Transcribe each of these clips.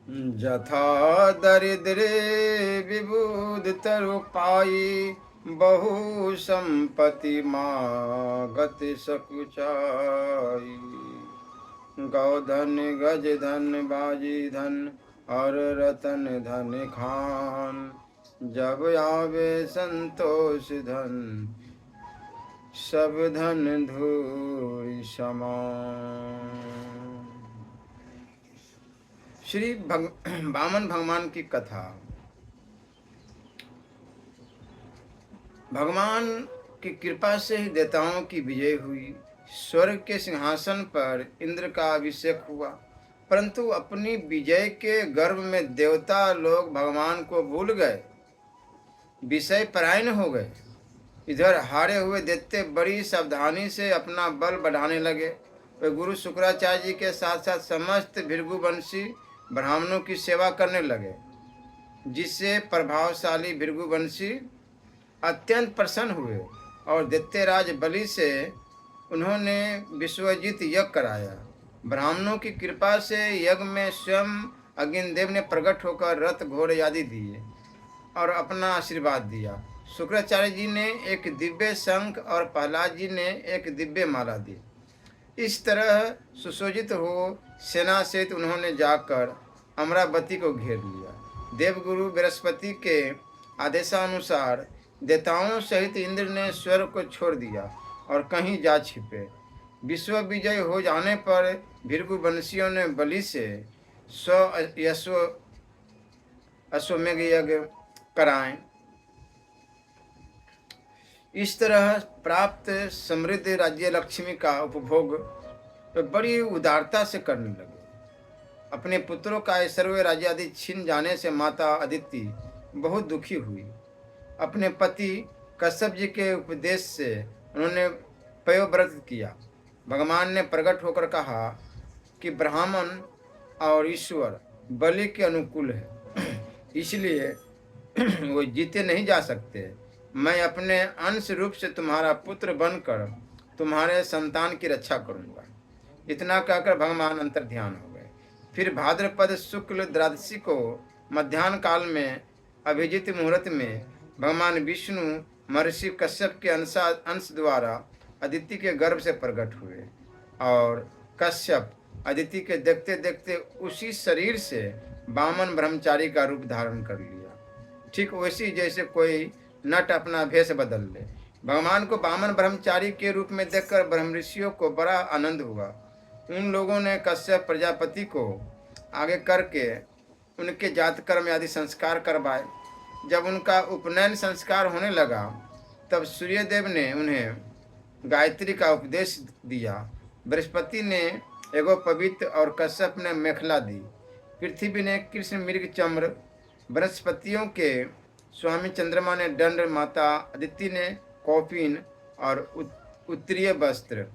जथा दरिद्रे विबुध तरु पाई, बहु संपत्ति मागत सकुचाई। गौधन गज धन बाजी धन और रतन धन खान, जब आवे संतोष धन सब धन धूरि समान। श्री वामन भगवान की कथा। भगवान की कृपा से ही देवताओं की विजय हुई। स्वर्ग के सिंहासन पर इंद्र का अभिषेक हुआ, परंतु अपनी विजय के गर्व में देवता लोग भगवान को भूल गए, विषय परायण हो गए। इधर हारे हुए दैत्य बड़ी सावधानी से अपना बल बढ़ाने लगे। वे गुरु शुक्राचार्य जी के साथ साथ समस्त भृगुवंशी ब्राह्मणों की सेवा करने लगे, जिससे प्रभावशाली भृगुवंशी अत्यंत प्रसन्न हुए और दैत्यराज बलि से उन्होंने विश्वजित यज्ञ कराया। ब्राह्मणों की कृपा से यज्ञ में स्वयं अग्निदेव ने प्रकट होकर रथ घोड़े आदि दिए और अपना आशीर्वाद दिया। शुक्राचार्य जी ने एक दिव्य शंख और प्रहलाद जी ने एक दिव्य माला दी। इस तरह सुशोभित हो सेना सहित उन्होंने जाकर अमरावती को घेर लिया। देवगुरु बृहस्पति के आदेशानुसार देवताओं सहित इंद्र ने स्वर्ग को छोड़ दिया और कहीं जा छिपे। विश्व विजय हो जाने पर भृगुवंशियों ने बलि से अश्वमेध यज्ञ कराएं। इस तरह प्राप्त समृद्ध राज्य लक्ष्मी का उपभोग तो बड़ी उदारता से करने लगे। अपने पुत्रों का ऐश्वर्य राज्य आदि छीन जाने से माता अदिति बहुत दुखी हुई। अपने पति कश्यप जी के उपदेश से उन्होंने पयोव्रत किया। भगवान ने प्रकट होकर कहा कि ब्राह्मण और ईश्वर बलि के अनुकूल है, इसलिए वो जीते नहीं जा सकते। मैं अपने अंश रूप से तुम्हारा पुत्र बनकर तुम्हारे संतान की रक्षा करूंगा। इतना कहकर भगवान अंतर ध्यान हो गए। फिर भाद्रपद शुक्ल द्वादशी को मध्याह्न काल में अभिजित मुहूर्त में भगवान विष्णु महर्षि कश्यप के अंश द्वारा अदिति के गर्भ से प्रकट हुए और कश्यप अदिति के देखते देखते उसी शरीर से वामन ब्रह्मचारी का रूप धारण कर लिया, ठीक वैसी जैसे कोई नट अपना भेष बदल ले। भगवान को वामन ब्रह्मचारी के रूप में देखकर ब्रह्म ऋषियों को बड़ा आनंद हुआ। उन लोगों ने कश्यप प्रजापति को आगे करके उनके जातकर्म आदि संस्कार करवाए। जब उनका उपनयन संस्कार होने लगा तब सूर्यदेव ने उन्हें गायत्री का उपदेश दिया। बृहस्पति ने एगो पवित्र और कश्यप ने मेखला दी। पृथ्वी ने कृष्ण मृग चम्र, बृहस्पतियों के स्वामी चंद्रमा ने दंड, माता अदिति ने कौपीन और उत्तरीय वस्त्र,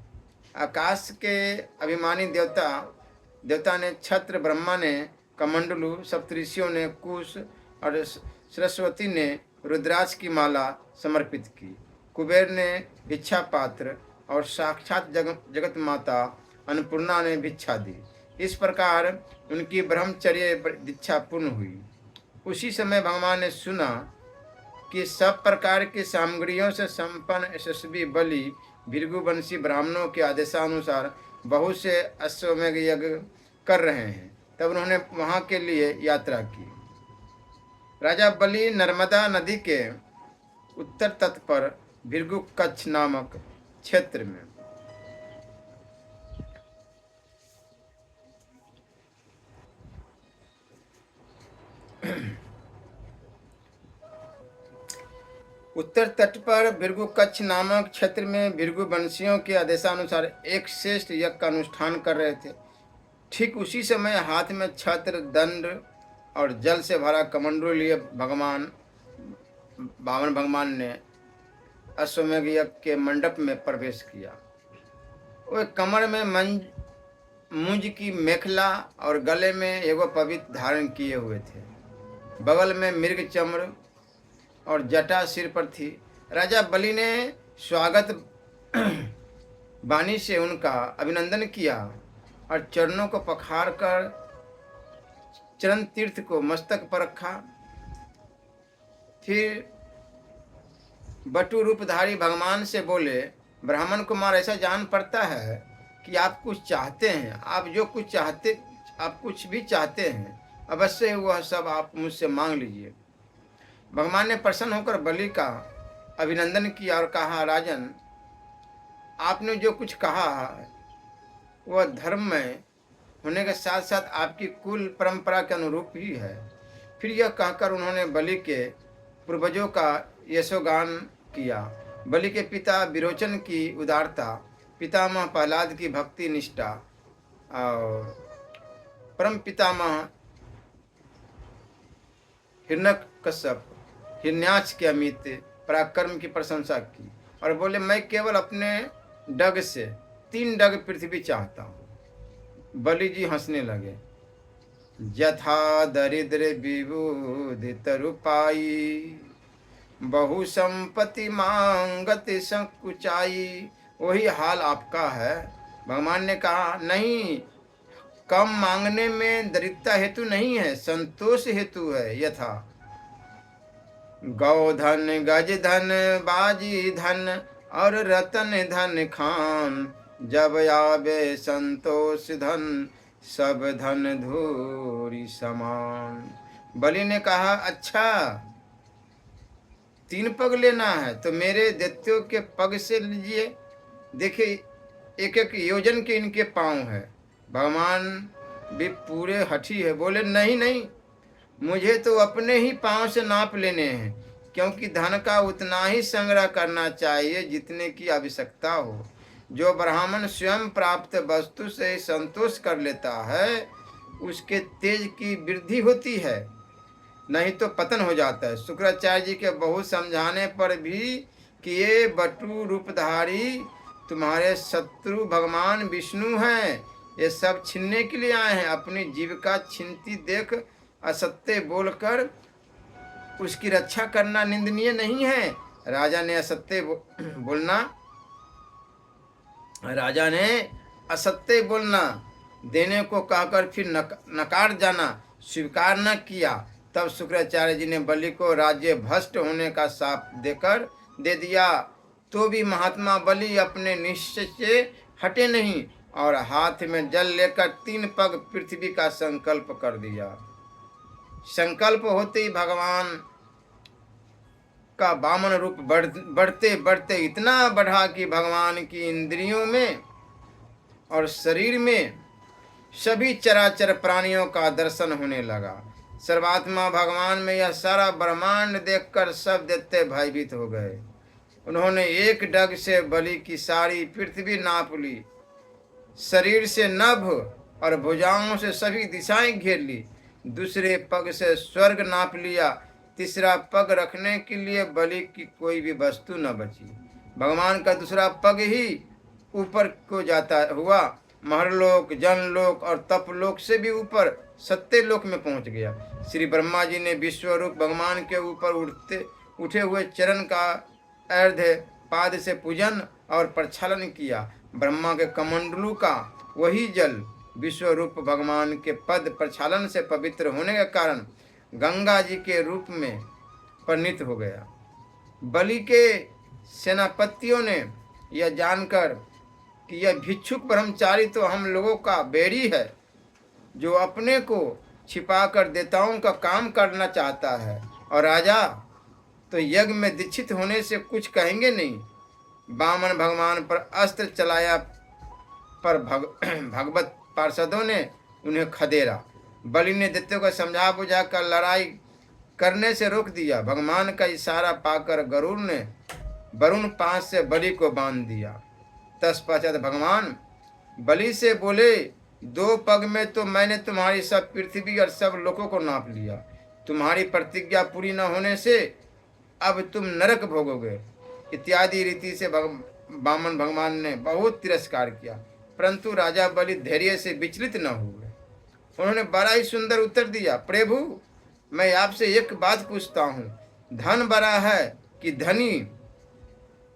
आकाश के अभिमानी देवता ने छत्र, ब्रह्मा ने कमंडलू, सप्तऋषियों ने कुश और सरस्वती ने रुद्राक्ष की माला समर्पित की। कुबेर ने भिक्षा पात्र और साक्षात जगत माता अन्नपूर्णा ने भिक्षा दी। इस प्रकार उनकी ब्रह्मचर्य दीक्षा पूर्ण हुई। उसी समय भगवान ने सुना कि सब प्रकार की सामग्रियों से संपन्न यशस्वी बलि भृगुवंशी ब्राह्मणों के आदेशानुसार बहुत से अश्वमेध यज्ञ कर रहे हैं। तब उन्होंने वहां के लिए यात्रा की। राजा बलि नर्मदा नदी के उत्तर तट पर भृगु कच्छ नामक क्षेत्र में उत्तर तट पर भृगु कच्छ नामक क्षेत्र में भृगुवंशियों के आदेशानुसार एक श्रेष्ठ यज्ञ का अनुष्ठान कर रहे थे। ठीक उसी समय हाथ में छत्र, दंड और जल से भरा कमंडलू लिए वामन भगवान ने अश्वमेध यज्ञ के मंडप में प्रवेश किया। वे कमर में मुंज की मेखला और गले में एगो पवित्र धारण किए हुए थे। बगल में मृग चम्र और जटा सिर पर थी। राजा बलि ने स्वागत वाणी से उनका अभिनंदन किया और चरणों को पखार कर चरण तीर्थ को मस्तक पर रखा। फिर बटु रूपधारी भगवान से बोले, ब्राह्मण कुमार, ऐसा जान पड़ता है कि आप कुछ चाहते हैं। आप कुछ भी चाहते हैं, अवश्य वह सब आप मुझसे मांग लीजिए। भगवान ने प्रसन्न होकर बलि का अभिनंदन किया और कहा, राजन, आपने जो कुछ कहा है वह धर्ममय होने के साथ साथ आपकी कुल परंपरा के अनुरूप ही है। फिर यह कहकर उन्होंने बलि के पूर्वजों का यशोगान किया। बलि के पिता विरोचन की उदारता, पितामह प्रहलाद की भक्ति निष्ठा और परम पितामह हिरण्यकश्यप हिरण्याक्ष के अमित पराक्रम की प्रशंसा की और बोले, मैं केवल अपने डग से 3 डग पृथ्वी चाहता हूँ। बलि जी हंसने लगे। यथा दरिद्र विबुधित रूपाई, बहु संपत्ति मांगत संकुचाई। वही हाल आपका है। भगवान ने कहा, नहीं, कम मांगने में दरिद्रता हेतु नहीं है, संतोष हेतु है। यथा गौधन, गज धन, बाजी धन और रतन धन खान, जब आवे संतोष धन, सब धन धूरी समान। बलि ने कहा, अच्छा, 3 पग लेना है तो मेरे दैत्यों के पग से लीजिए। देखिए, 1-1 योजन के इनके पांव है। भगवान भी पूरे हठी है, बोले, नहीं नहीं, मुझे तो अपने ही पांव से नाप लेने हैं, क्योंकि धन का उतना ही संग्रह करना चाहिए जितने की आवश्यकता हो। जो ब्राह्मण स्वयं प्राप्त वस्तु से संतोष कर लेता है, उसके तेज की वृद्धि होती है, नहीं तो पतन हो जाता है। शुक्राचार्य जी के बहुत समझाने पर भी कि ये बटु रूपधारी तुम्हारे शत्रु भगवान विष्णु हैं, ये सब छीनने के लिए आए हैं। अपनी जीविका छीनती देख असत्य बोलकर उसकी रक्षा करना निंदनीय नहीं है। राजा ने असत्य बोलना देने को कहकर फिर नकार जाना स्वीकार न किया। तब शुक्राचार्य जी ने बलि को राज्य भ्रष्ट होने का शाप दे दिया। तो भी महात्मा बलि अपने निश्चय से हटे नहीं और हाथ में जल लेकर 3 पग पृथ्वी का संकल्प कर दिया। संकल्प होते ही भगवान का वामन रूप बढ़ते बढ़ते इतना बढ़ा कि भगवान की इंद्रियों में और शरीर में सभी चराचर प्राणियों का दर्शन होने लगा। सर्वात्मा भगवान में यह सारा ब्रह्मांड देखकर सब दैत्य भयभीत हो गए। उन्होंने एक डग से बलि की सारी पृथ्वी नाप ली, शरीर से नभ और भुजाओं से सभी दिशाएं घेर ली। दूसरे पग से स्वर्ग नाप लिया। तीसरा पग रखने के लिए बलि की कोई भी वस्तु न बची। भगवान का दूसरा पग ही ऊपर को जाता हुआ महरलोक, जनलोक और तपलोक से भी ऊपर सत्यलोक में पहुंच गया। श्री ब्रह्मा जी ने विश्वरूप भगवान के ऊपर उठे हुए चरण का अर्ध पाद से पूजन और प्रक्षालन किया। ब्रह्मा के कमंडलू का वही जल विश्वरूप भगवान के पद प्रक्षालन से पवित्र होने के कारण गंगा जी के रूप में परिणित हो गया। बलि के सेनापतियों ने यह जानकर कि यह भिक्षुक ब्रह्मचारी तो हम लोगों का बेड़ी है, जो अपने को छिपाकर देवताओं का काम करना चाहता है, और राजा तो यज्ञ में दीक्षित होने से कुछ कहेंगे नहीं। वामन भगवान पर अस्त्र चलाया पर भगवत पार्षदों ने उन्हें खदेड़ा। बलि ने दैत्यों को समझा बुझा कर लड़ाई करने से रोक दिया। भगवान का इशारा पाकर गरुड़ ने वरुण पास से बलि को बांध दिया। तत्पश्चात भगवान बलि से बोले, 2 पग में तो मैंने तुम्हारी सब पृथ्वी और सब लोगों को नाप लिया। तुम्हारी प्रतिज्ञा पूरी न होने से अब तुम नरक भोगोगे। इत्यादि रीति से वामन भगवान ने बहुत तिरस्कार किया, परंतु राजा बलि धैर्य से विचलित न हुए। उन्होंने बड़ा ही सुंदर उत्तर दिया, प्रभु, मैं आपसे एक बात पूछता हूँ, धन बड़ा है कि धनी?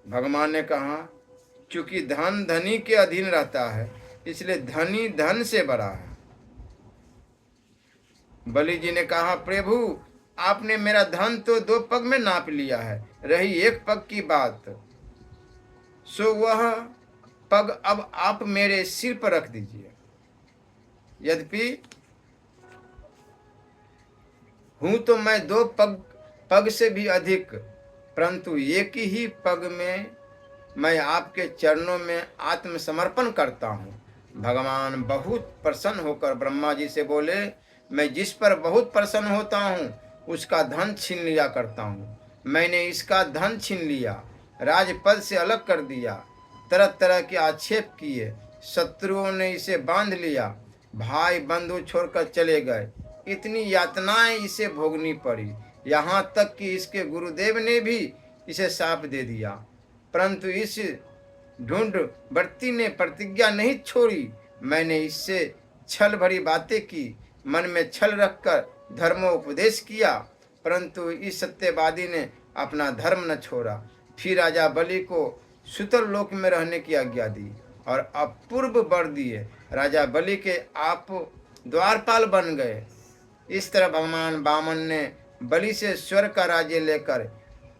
भगवान ने कहा, चूंकि धन धनी के अधीन रहता है, इसलिए धनी धन से बड़ा है। बलि जी ने कहा, प्रभु आपने मेरा धन तो 2 पग में नाप लिया है, रही 1 पग की बात, सो वह पग अब आप मेरे सिर पर रख दीजिए। यद्यपि हूं तो मैं 2 पग से भी अधिक, परंतु एक ही पग में मैं आपके चरणों में आत्मसमर्पण करता हूँ। भगवान बहुत प्रसन्न होकर ब्रह्मा जी से बोले, मैं जिस पर बहुत प्रसन्न होता हूँ उसका धन छीन लिया करता हूँ। मैंने इसका धन छीन लिया, राजपद से अलग कर दिया, तरह तरह के आक्षेप किए, शत्रुओं ने इसे बांध लिया, भाई बंधु छोड़कर चले गए, इतनी यातनाएं इसे भोगनी पड़ी, यहाँ तक कि इसके गुरुदेव ने भी इसे शाप दे दिया। परंतु इस ढूंढ बढ़ती ने प्रतिज्ञा नहीं छोड़ी। मैंने इससे छल भरी बातें की, मन में छल रखकर धर्मोपदेश किया, परंतु इस सत्यवादी ने अपना धर्म न छोड़ा। फिर राजा बलि को सुतल लोक में रहने की आज्ञा दी और अपूर्व वर दिए। राजा बलि के आप द्वारपाल बन गए। इस तरह भगवान वामन ने बलि से स्वर्ग का राज्य लेकर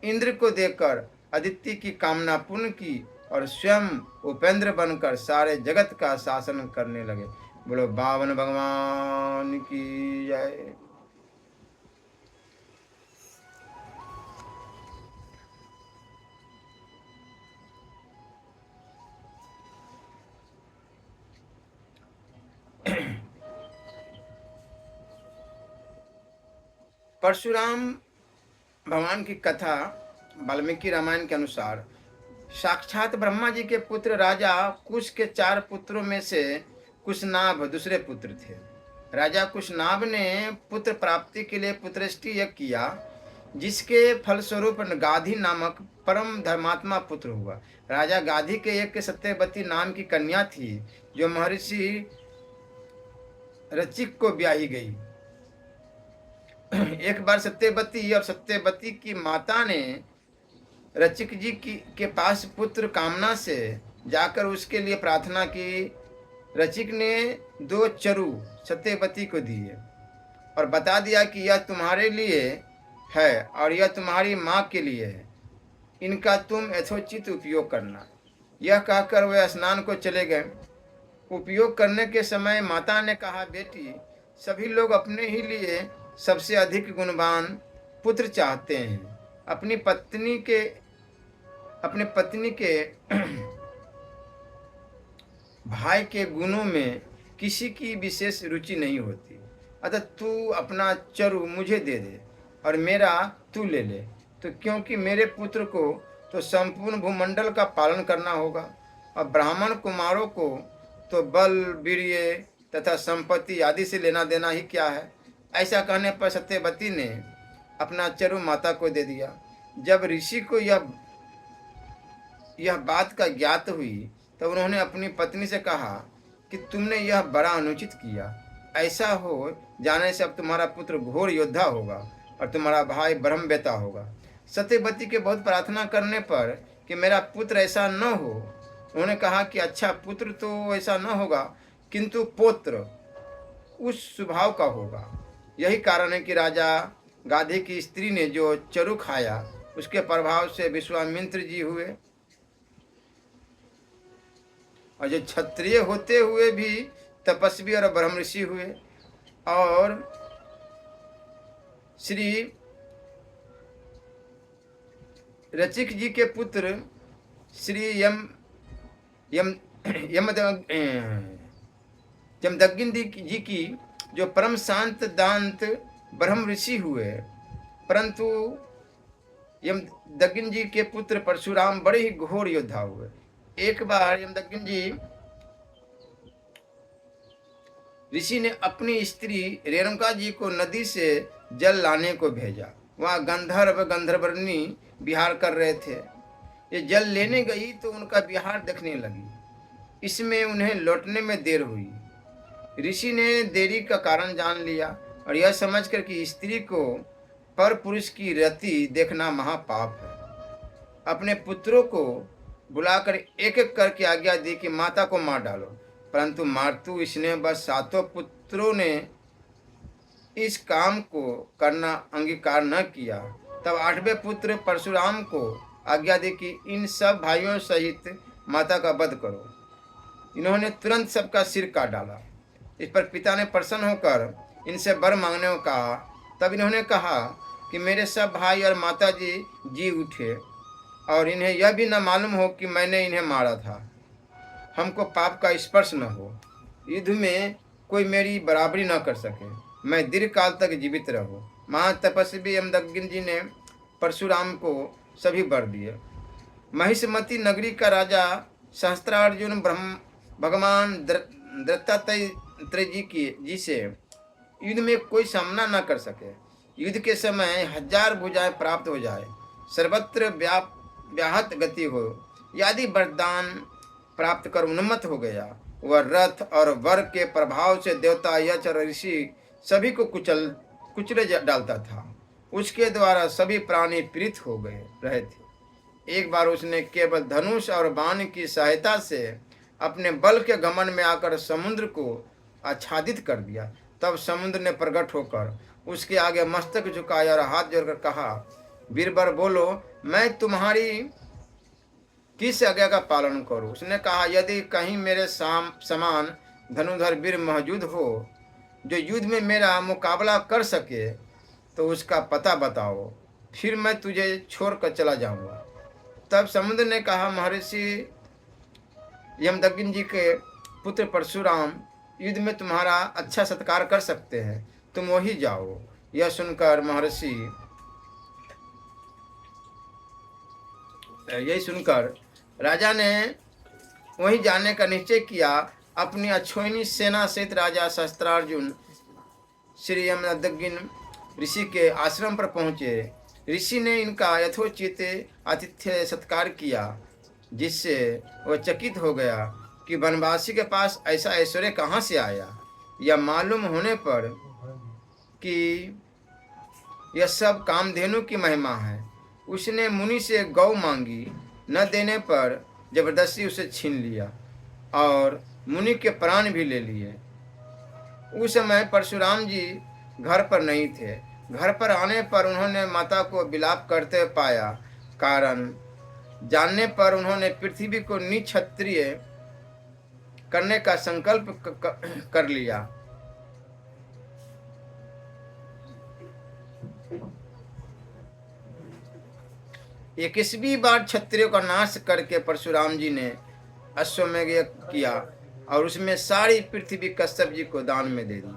इंद्र को देकर अदिति की कामना पूर्ण की और स्वयं उपेंद्र बनकर सारे जगत का शासन करने लगे। बोलो बावन भगवान की जय। परशुराम भगवान की कथा वाल्मीकि रामायण के अनुसार साक्षात ब्रह्मा जी के पुत्र राजा कुश के 4 पुत्रों में से कुशनाभ दूसरे पुत्र थे। राजा कुशनाभ ने पुत्र प्राप्ति के लिए पुत्रष्टि यज्ञ किया, जिसके फलस्वरूप गाधी नामक परम धर्मात्मा पुत्र हुआ। राजा गाधी के एक सत्यवती नाम की कन्या थी, जो महर्षि रचिक को ब्याही गई। एक बार सत्यवती और सत्यवती की माता ने रचिक जी के पास पुत्र कामना से जाकर उसके लिए प्रार्थना की। रचिक ने 2 चरु सत्यवती को दिए और बता दिया कि यह तुम्हारे लिए है और यह तुम्हारी माँ के लिए है, इनका तुम यथोचित उपयोग करना। यह कहकर वे स्नान को चले गए। उपयोग करने के समय माता ने कहा, बेटी, सभी लोग अपने ही लिए सबसे अधिक गुणवान पुत्र चाहते हैं। अपनी पत्नी के भाई के गुणों में किसी की विशेष रुचि नहीं होती, अतः तू अपना चरु मुझे दे दे और मेरा तू ले ले। तो क्योंकि मेरे पुत्र को तो संपूर्ण भूमंडल का पालन करना होगा और ब्राह्मण कुमारों को तो बल, वीर्य तथा संपत्ति आदि से लेना देना ही क्या है। ऐसा कहने पर सत्यवती ने अपना चरु माता को दे दिया। जब ऋषि को यह बात का ज्ञात हुई तो उन्होंने अपनी पत्नी से कहा कि तुमने यह बड़ा अनुचित किया। ऐसा हो जाने से अब तुम्हारा पुत्र घोर योद्धा होगा और तुम्हारा भाई ब्रह्मवेता होगा। सत्यवती के बहुत प्रार्थना करने पर कि मेरा पुत्र ऐसा न हो, उन्होंने कहा कि अच्छा, पुत्र तो ऐसा न होगा, किंतु पौत्र उस स्वभाव का होगा। यही कारण है कि राजा गाधी की स्त्री ने जो चरु खाया, उसके प्रभाव से विश्वामित्र जी हुए और जो क्षत्रिय होते हुए भी तपस्वी और ब्रह्म ऋषि हुए। और श्री रचिक जी के पुत्र श्री यमदग्नि जी की जो परम शांत दांत ब्रह्म ऋषि हुए, परंतु यमदग्नि जी के पुत्र परशुराम बड़े ही घोर योद्धा हुए। एक बार यमदग्नि जी ऋषि ने अपनी स्त्री रेणुका जी को नदी से जल लाने को भेजा। वहाँ गंधर्वनी विहार कर रहे थे। ये जल लेने गई तो उनका विहार देखने लगी। इसमें उन्हें लौटने में देर हुई। ऋषि ने देरी का कारण जान लिया और यह समझकर कि स्त्री को पर पुरुष की रति देखना महापाप है, अपने पुत्रों को बुलाकर एक एक करके आज्ञा दी कि माता को मार डालो। परंतु मारतू इसने बस 7 पुत्रों ने इस काम को करना अंगीकार न किया, तब 8वें पुत्र परशुराम को आज्ञा दी कि इन सब भाइयों सहित माता का वध करो। इन्होंने तुरंत सबका सिर काट डाला। इस पर पिता ने प्रसन्न होकर इनसे वर मांगने को कहा। तब इन्होंने कहा कि मेरे सब भाई और माता जी जी उठे और इन्हें यह भी न मालूम हो कि मैंने इन्हें मारा था। हमको पाप का स्पर्श न हो, युद्ध में कोई मेरी बराबरी न कर सके, मैं दीर्घ काल तक जीवित रहूं। महातपस्वी यमदग्नि जी ने परशुराम को सभी वर दिए। महिषमती नगरी का राजा सहस्त्रार्जुन भगवान दत्तात्रेय जी से युद्ध में कोई सामना न कर सके। युद्ध के समय 1000 भुजाएं प्राप्त हो जाए, सर्वत्र व्याहत गति हो, यदि वरदान प्राप्त कर उन्मत्त हो गया। वह रथ और वर के प्रभाव से देवता, यक्ष और ऋषि सभी को कुचले डालता था। उसके द्वारा सभी प्राणी पीड़ित हो गए रहे थे। एक बार उसने केवल धनुष और बाण की सहायता से अपने बल के घमंड में आकर समुद्र को आच्छादित कर दिया। तब समुद्र ने प्रकट होकर उसके आगे मस्तक झुकाया और हाथ जोड़कर कहा, वीरवर बोलो, मैं तुम्हारी किस आज्ञा का पालन करूं? उसने कहा, यदि कहीं मेरे समान धनुधर वीर मौजूद हो जो युद्ध में मेरा मुकाबला कर सके तो उसका पता बताओ, फिर मैं तुझे छोड़कर चला जाऊंगा। तब समुद्र ने कहा, महर्षि यमदग्नि जी के पुत्र परशुराम युद्ध में तुम्हारा अच्छा सत्कार कर सकते हैं, तुम वही जाओ। यह सुनकर यही सुनकर राजा ने वहीं जाने का निश्चय किया। अपनी अक्षोहिणी सेना सहित राजा सहस्त्रार्जुन श्री यमदग्नि ऋषि के आश्रम पर पहुंचे। ऋषि ने इनका यथोचित आतिथ्य सत्कार किया, जिससे वह चकित हो गया कि वनवासी के पास ऐसा ऐश्वर्य कहाँ से आया। यह मालूम होने पर कि यह सब कामधेनु की महिमा है, उसने मुनि से गौ मांगी। न देने पर जबरदस्ती उसे छीन लिया और मुनि के प्राण भी ले लिए। उस समय परशुराम जी घर पर नहीं थे। घर पर आने पर उन्होंने माता को विलाप करते पाया। कारण जानने पर उन्होंने पृथ्वी को निक्षत्रिय करने का संकल्प कर लिया। इक्कीसवीं बार क्षत्रियों का नाश करके परशुराम जी ने अश्वमेध किया और उसमें सारी पृथ्वी कश्यप जी को दान में दे दी।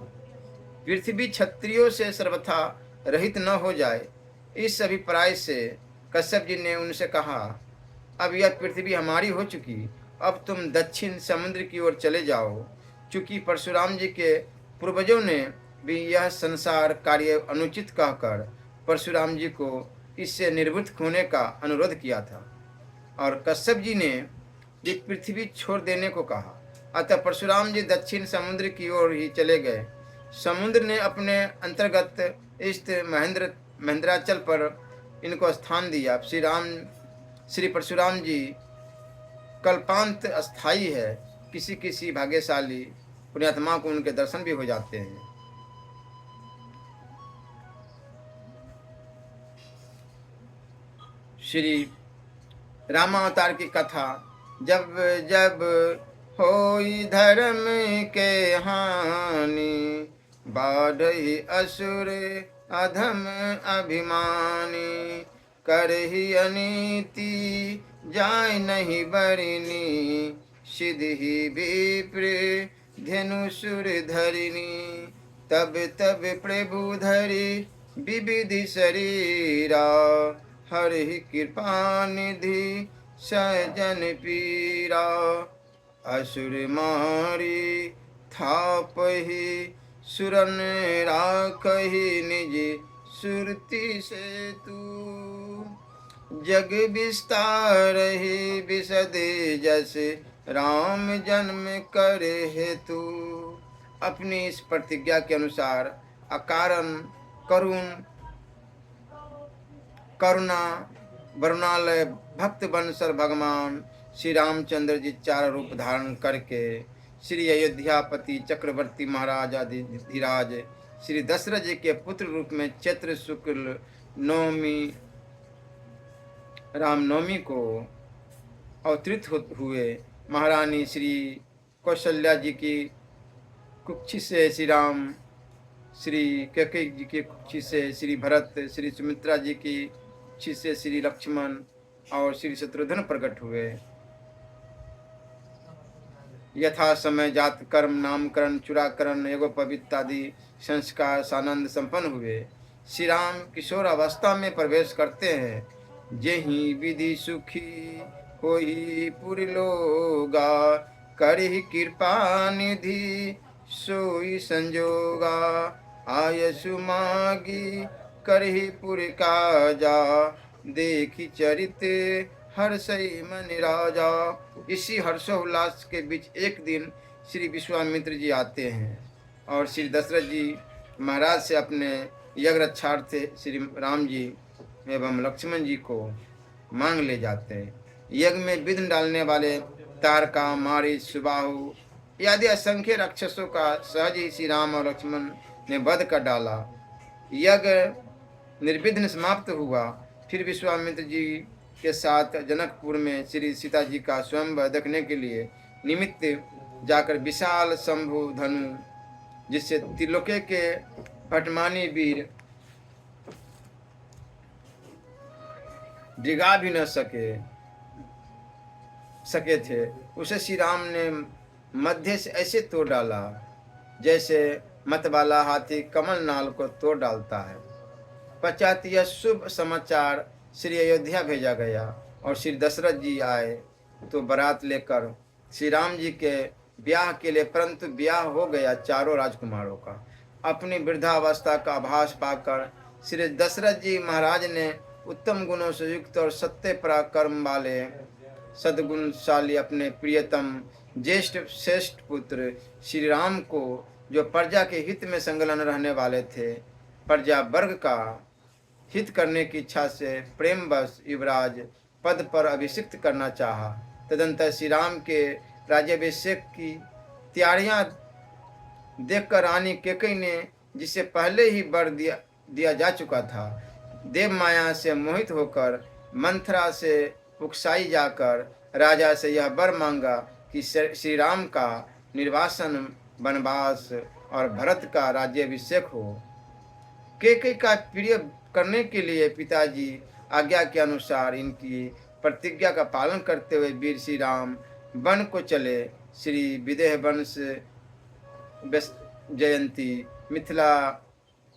पृथ्वी क्षत्रियों से सर्वथा रहित न हो जाए, इस अभिप्राय से कश्यप जी ने उनसे कहा, अब यह पृथ्वी हमारी हो चुकी, अब तुम दक्षिण समुद्र की ओर चले जाओ। चूंकि परशुराम जी के पूर्वजों ने भी यह संसार कार्य अनुचित कहकर परशुराम जी को इससे निर्वृत्त होने का अनुरोध किया था और कश्यप जी ने भी पृथ्वी छोड़ देने को कहा। अतः परशुराम जी दक्षिण समुद्र की ओर ही चले गए। समुद्र ने अपने अंतर्गत स्थित महेंद्राचल पर इनको स्थान दिया। श्री परशुराम जी कल्पांत अस्थाई है। किसी किसी भाग्यशाली पुण्यात्मा को उनके दर्शन भी हो जाते हैं। श्री रामावतार की कथा, जब जब होई धर्म के हानि, बाढ़हि असुर अधम अभिमानी, करहि अनीति जाय नहीं बरिनी, सिद्धि विप्र धेनुसुर धरिनी, तब तब प्रभु धरि विविधि शरीरा, हरि कृपा निधि सजन पीरा, असुर मारी थापहि सुरन राखहि निज सुरति से तू, जग विस्तारहि विशद जस राम जन्म करे हेतु। अपनी इस प्रतिज्ञा के अनुसार अकारण करुणा वरुणालय भक्त बंसर भगवान श्री रामचंद्र जी 4 रूप धारण करके श्री अयोध्यापति चक्रवर्ती महाराज धीराज श्री दशरथ जी के पुत्र रूप में चैत्र शुक्ल नवमी रामनवमी को अवतरित हुए। महारानी श्री कौशल्या जी की कुक्षी से श्री राम, श्री कैकेयी जी की कुक्षी से श्री भरत, श्री सुमित्रा जी की कुक्षी से श्री लक्ष्मण और श्री शत्रुघ्न प्रकट हुए। यथा समय जात कर्म नामकरण चूड़ाकरण यज्ञोपवीत आदि संस्कार सानंद संपन्न हुए। श्री राम किशोर अवस्था में प्रवेश करते हैं। जेहि विधि सुखी होई पुर लोगा, करिहि कृपा निधि सोई संजोगा। आयसु मागी करहि पुर काजा, देखी चरित हर्षई मन राजा। इसी हर्षोल्लास के बीच एक दिन श्री विश्वामित्र जी आते हैं और श्री दशरथ जी महाराज से अपने यज्ञ रक्षार्थ श्री राम जी एवं लक्ष्मण जी को मांग ले जाते हैं। यज्ञ में विघ्न डालने वाले तारका, मारीच, सुबाहु आदि असंख्य राक्षसों का सहज ही श्री राम और लक्ष्मण ने वध कर डाला। यज्ञ निर्विघ्न समाप्त हुआ। फिर विश्वामित्र जी के साथ जनकपुर में श्री सीता जी का स्वयंवर देखने के लिए निमित्त जाकर विशाल शंभु धनु, जिससे त्रिलोके के भटमानी वीर डिगा भी न सके थे, उसे श्री राम ने मध्य से ऐसे तोड़ डाला जैसे मतवाला हाथी कमल नाल को तोड़ डालता है। पश्चात यह शुभ समाचार श्री अयोध्या भेजा गया और श्री दशरथ जी आए तो बारात लेकर श्री राम जी के ब्याह के लिए, परंतु ब्याह हो गया चारों राजकुमारों का। अपनी वृद्धावस्था का आभास पाकर श्री दशरथ जी महाराज ने उत्तम गुणों से युक्त और सत्य पराक्रम वाले सद्गुणशाली अपने प्रियतम ज्येष्ठ श्रेष्ठ पुत्र श्री राम को, जो प्रजा के हित में संलग्न रहने वाले थे, प्रजा वर्ग का हित करने की इच्छा से प्रेमवश युवराज पद पर अभिषिक्त करना चाहा। तदंतर श्री राम के राज्याभिषेक की तैयारियां देखकर रानी कैकेयी ने, जिसे पहले ही वर दिया जा चुका था, देव माया से मोहित होकर मंथरा से उकसाई जाकर राजा से यह वर मांगा कि श्री राम का निर्वासन, वनवास और भरत का राज्याभिषेक हो। कैकेयी का प्रिय करने के लिए पिताजी आज्ञा के अनुसार इनकी प्रतिज्ञा का पालन करते हुए वीर श्री राम वन को चले। श्री विदेह वंश जयंती,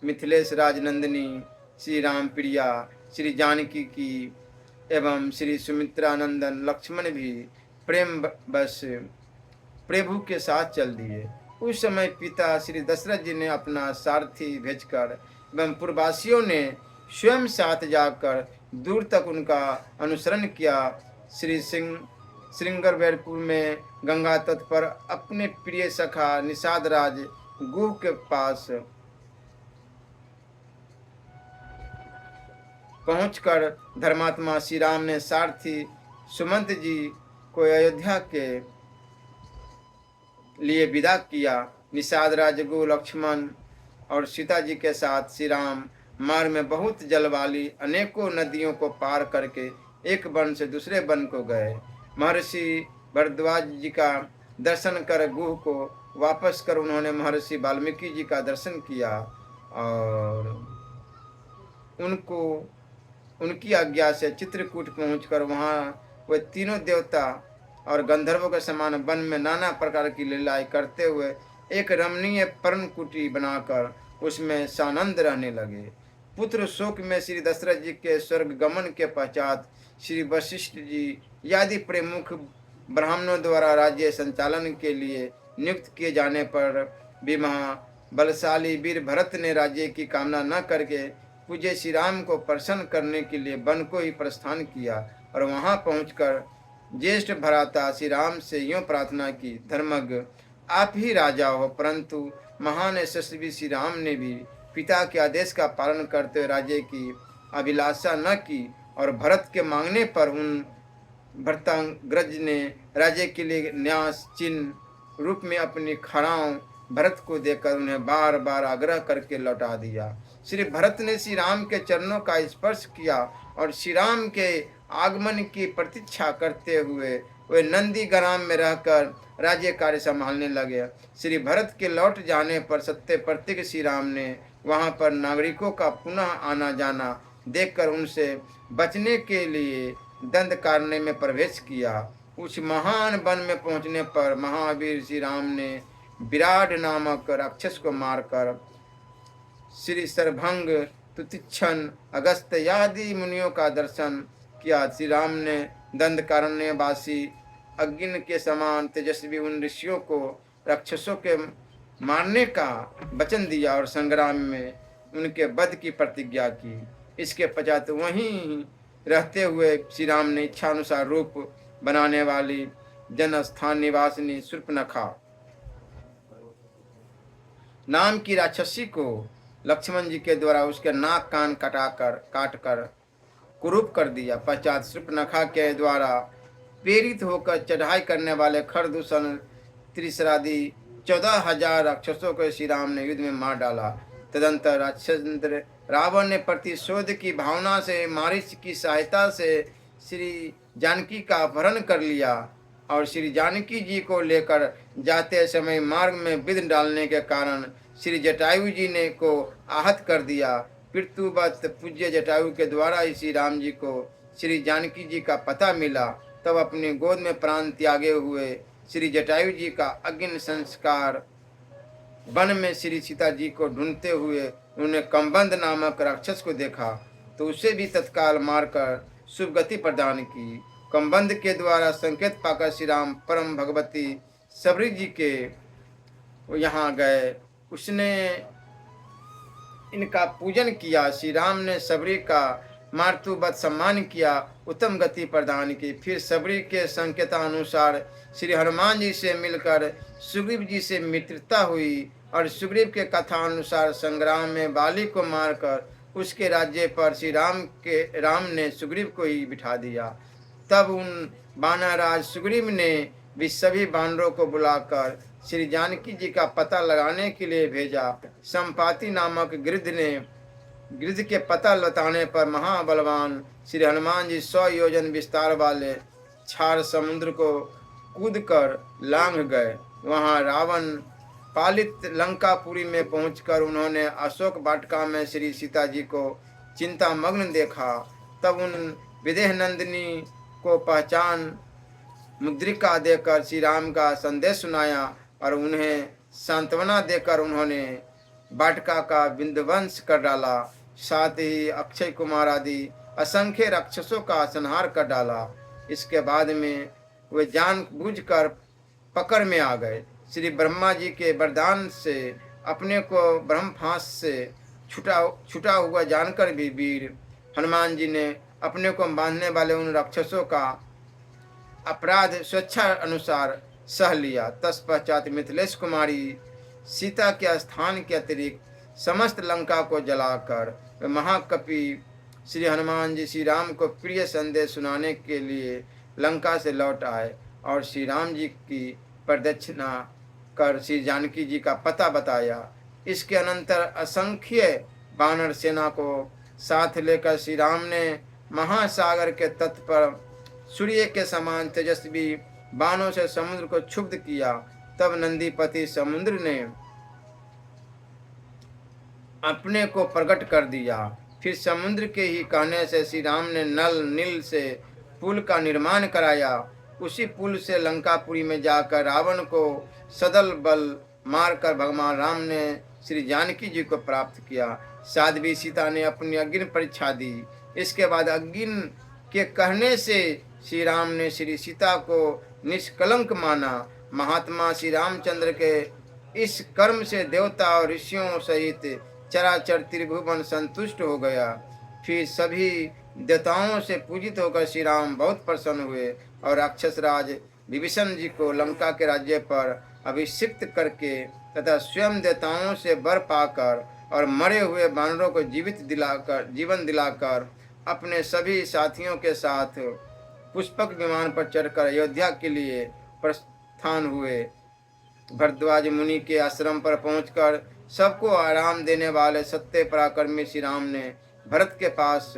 मिथिलेश राजनंदिनी, श्री राम प्रिया, श्री जानकी की एवं श्री सुमित्रानंदन लक्ष्मण भी प्रेम बस प्रभु के साथ चल दिए। उस समय पिता श्री दशरथ जी ने अपना सारथी भेजकर एवं पूर्ववासियों ने स्वयं साथ जाकर दूर तक उनका अनुसरण किया। श्री श्रृंगरवेरपुर में गंगा तट पर अपने प्रिय सखा निषाद राज गुह के पास पहुंचकर धर्मात्मा श्री राम ने सारथी सुमंत जी को अयोध्या के लिए विदा किया। निषाद राज गुह लक्ष्मण और सीता जी के साथ श्री राम मार्ग में बहुत जल वाली अनेकों नदियों को पार करके एक वन से दूसरे वन को गए। महर्षि भरद्वाज जी का दर्शन कर गुह को वापस कर उन्होंने महर्षि वाल्मीकि जी का दर्शन किया और उनकी आज्ञा से चित्रकूट पहुंचकर वहां वे तीनों देवता और गंधर्वों के समान वन में नाना प्रकार की लीलाएं करते हुए एक रमणीय पर्णकुटी बनाकर उसमें सानंद रहने लगे। पुत्र शोक में श्री दशरथ जी के स्वर्ग गमन के पश्चात श्री वशिष्ठ जी आदि प्रमुख ब्राह्मणों द्वारा राज्य संचालन के लिए नियुक्त किए जाने पर भी बलशाली वीर भरत ने राज्य की कामना न करके पूज्य श्री राम को प्रसन्न करने के लिए वन को ही प्रस्थान किया और वहां पहुंचकर ज्येष्ठ भ्राता श्री राम से यूं प्रार्थना की, धर्मज्ञ आप ही राजा हो, परंतु महान यशस्वी श्री राम ने भी पिता के आदेश का पालन करते हुए राज्य की अभिलाषा न की और भरत के मांगने पर उन भरताग्रज ने राज्य के लिए न्यास चिन्ह रूप में अपनी खड़ाओं भरत को देकर उन्हें बार बार आग्रह करके लौटा दिया। श्री भरत ने श्री राम के चरणों का स्पर्श किया और श्री राम के आगमन की प्रतीक्षा करते हुए वे नंदी ग्राम में रहकर राज्य कार्य संभालने लगे। श्री भरत के लौट जाने पर सत्य प्रतीक श्री राम ने वहां पर नागरिकों का पुनः आना जाना देखकर उनसे बचने के लिए दंडकारण्य में प्रवेश किया। उस महान वन में पहुंचने पर महावीर श्री राम ने विराट नामक राक्षस को मारकर श्री सरभंग, तुतिक्षण, अगस्त आदि मुनियों का दर्शन किया। श्री राम ने दंडकारण्य वासी अग्नि के समान तेजस्वी उन ऋषियों को राक्षसों के मारने का वचन दिया और संग्राम में उनके वध की प्रतिज्ञा की। इसके पश्चात वहीं रहते हुए श्री राम ने इच्छानुसार रूप बनाने वाली जन स्थान निवासिनी शूर्पणखा नाम की राक्षसी को लक्ष्मण जी के द्वारा उसके नाक कान काटकर कुरूप कर दिया। पश्चात शूर्पणखा के द्वारा प्रेरित होकर चढ़ाई करने वाले खरदूषण, त्रिशरादि 14,000 राक्षसों को श्री राम ने युद्ध में मार डाला। तदंतर राक्षस रावण ने प्रतिशोध की भावना से मारीच की सहायता से श्री जानकी का अपहरण कर लिया और श्री जानकी जी को लेकर जाते समय मार्ग में विघ्न डालने के कारण श्री जटायु जी ने को आहत कर दिया। पितृवत पूज्य जटायु के द्वारा ही श्री राम जी को श्री जानकी जी का पता मिला। तब अपनी गोद में प्राण त्यागे हुए श्री जटायु जी का अग्नि संस्कार वन में श्री सीता जी को ढूंढते हुए उन्होंने कंबंद नामक राक्षस को देखा तो उसे भी तत्काल मारकर शुभ गति प्रदान की। कंबंद के द्वारा संकेत पाकर श्री राम परम भगवती सबरी जी के यहाँ गए। उसने इनका पूजन किया। श्री राम ने सबरी का मातृवत सम्मान किया, उत्तम गति प्रदान की। फिर सबरी के संकेतानुसार श्री हनुमान जी से मिलकर सुग्रीव जी से मित्रता हुई और सुग्रीव के कथा अनुसार संग्राम में बाली को मारकर उसके राज्य पर श्री राम ने सुग्रीव को ही बिठा दिया। तब उन बानरराज सुग्रीव ने भी सभी बानरों को बुलाकर श्री जानकी जी का पता लगाने के लिए भेजा। संपाति नामक गिद्ध के पता बताने पर महाबलवान श्री हनुमान जी 100 योजन विस्तार वाले क्षार समुद्र को कूदकर लांघ गए। वहां रावण पालित लंकापुरी में पहुंचकर उन्होंने अशोक वाटिका में श्री सीता जी को चिंतामग्न देखा। तब उन विदेह नंदिनी को पहचान मुद्रिका देकर श्री राम का संदेश सुनाया और उन्हें सांत्वना देकर उन्होंने वाटिका का विध्वंस कर डाला। साथ ही अक्षय कुमार आदि असंख्य राक्षसों का संहार कर डाला। इसके बाद में वे जानबूझकर पकड़ में आ गए। श्री ब्रह्मा जी के वरदान से अपने को ब्रह्मफांस से छुटा हुआ जानकर भी वीर हनुमान जी ने अपने को बांधने वाले उन राक्षसों का अपराध स्वेच्छा अनुसार सह लिया। तत्पश्चात मिथिलेश कुमारी सीता के स्थान के अतिरिक्त समस्त लंका को जलाकर महाकपि श्री हनुमान जी श्री राम को प्रिय संदेश सुनाने के लिए लंका से लौट आए और श्री राम जी की प्रदक्षिणा कर श्री जानकी जी का पता बताया। इसके अनंतर असंख्य वानर सेना को साथ लेकर श्री राम ने महासागर के तट पर सूर्य के समान तेजस्वी बाणों से समुद्र को क्षुब्ध किया। तब नंदीपति समुद्र ने अपने को प्रकट कर दिया। फिर समुद्र के ही कहने से श्री राम ने नल नील से पुल का निर्माण कराया। उसी पुल से लंकापुरी में जाकर रावण को सदल बल मारकर भगवान राम ने श्री जानकी जी को प्राप्त किया। साध्वी सीता ने अपनी अग्नि परीक्षा दी। इसके बाद अग्नि के कहने से श्री राम ने श्री सीता को निष्कलंक माना। महात्मा श्री रामचंद्र के इस कर्म से देवता और ऋषियों सहित चराचर त्रिभुवन संतुष्ट हो गया। फिर सभी देवताओं से पूजित होकर श्री राम बहुत प्रसन्न हुए और राक्षस राज विभीषण जी को लंका के राज्य पर अभिषिक्त करके तथा स्वयं देवताओं से वर पाकर और मरे हुए वानरों को जीवन दिलाकर अपने सभी साथियों के साथ पुष्पक विमान पर चढ़कर अयोध्या के लिए प्रस्थान हुए। भरद्वाज मुनि के आश्रम पर पहुंचकर सबको आराम देने वाले सत्य पराक्रमी श्री राम ने भरत के पास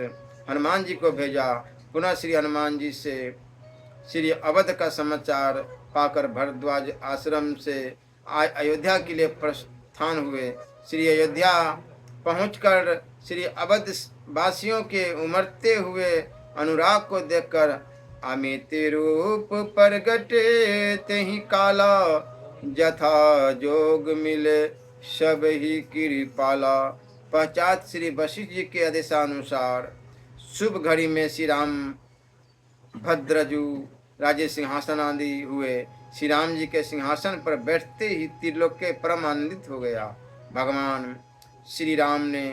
हनुमान जी को भेजा। पुनः श्री हनुमान जी से श्री अवध का समाचार पाकर भरद्वाज आश्रम से अयोध्या के लिए प्रस्थान हुए। श्री अयोध्या पहुंचकर श्री अवध वासियों के उमड़ते हुए अनुराग को देखकर अमित रूप प्रगटे तेहि काला जथा जोग मिले सब ही कृपाला। पश्चात श्री वशिष्ठ जी के आदेशानुसार शुभ घड़ी में श्री राम भद्रजु राज्य सिंहासन आदि हुए। श्री राम जी के सिंहासन पर बैठते ही त्रिलोक के परम आनंदित हो गया। भगवान श्री राम ने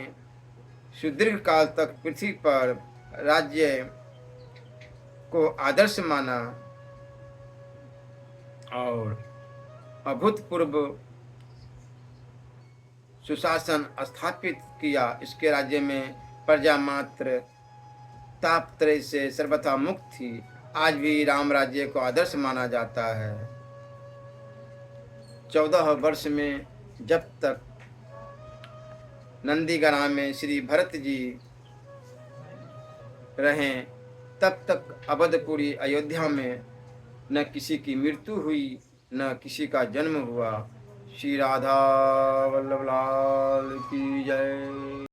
सुदीर्घ काल तक पृथ्वी पर राज्य को आदर्श माना और अभूतपूर्व सुशासन स्थापित किया। इसके राज्य में प्रजा मात्र तापत्रय से सर्वथा मुक्त थी। आज भी राम राज्य को आदर्श माना जाता है। 14 वर्ष में जब तक नंदीग्राम में श्री भरत जी रहें तब तक अवधपुरी अयोध्या में न किसी की मृत्यु हुई न किसी का जन्म हुआ। श्री राधा वल्लभ लाल की जय।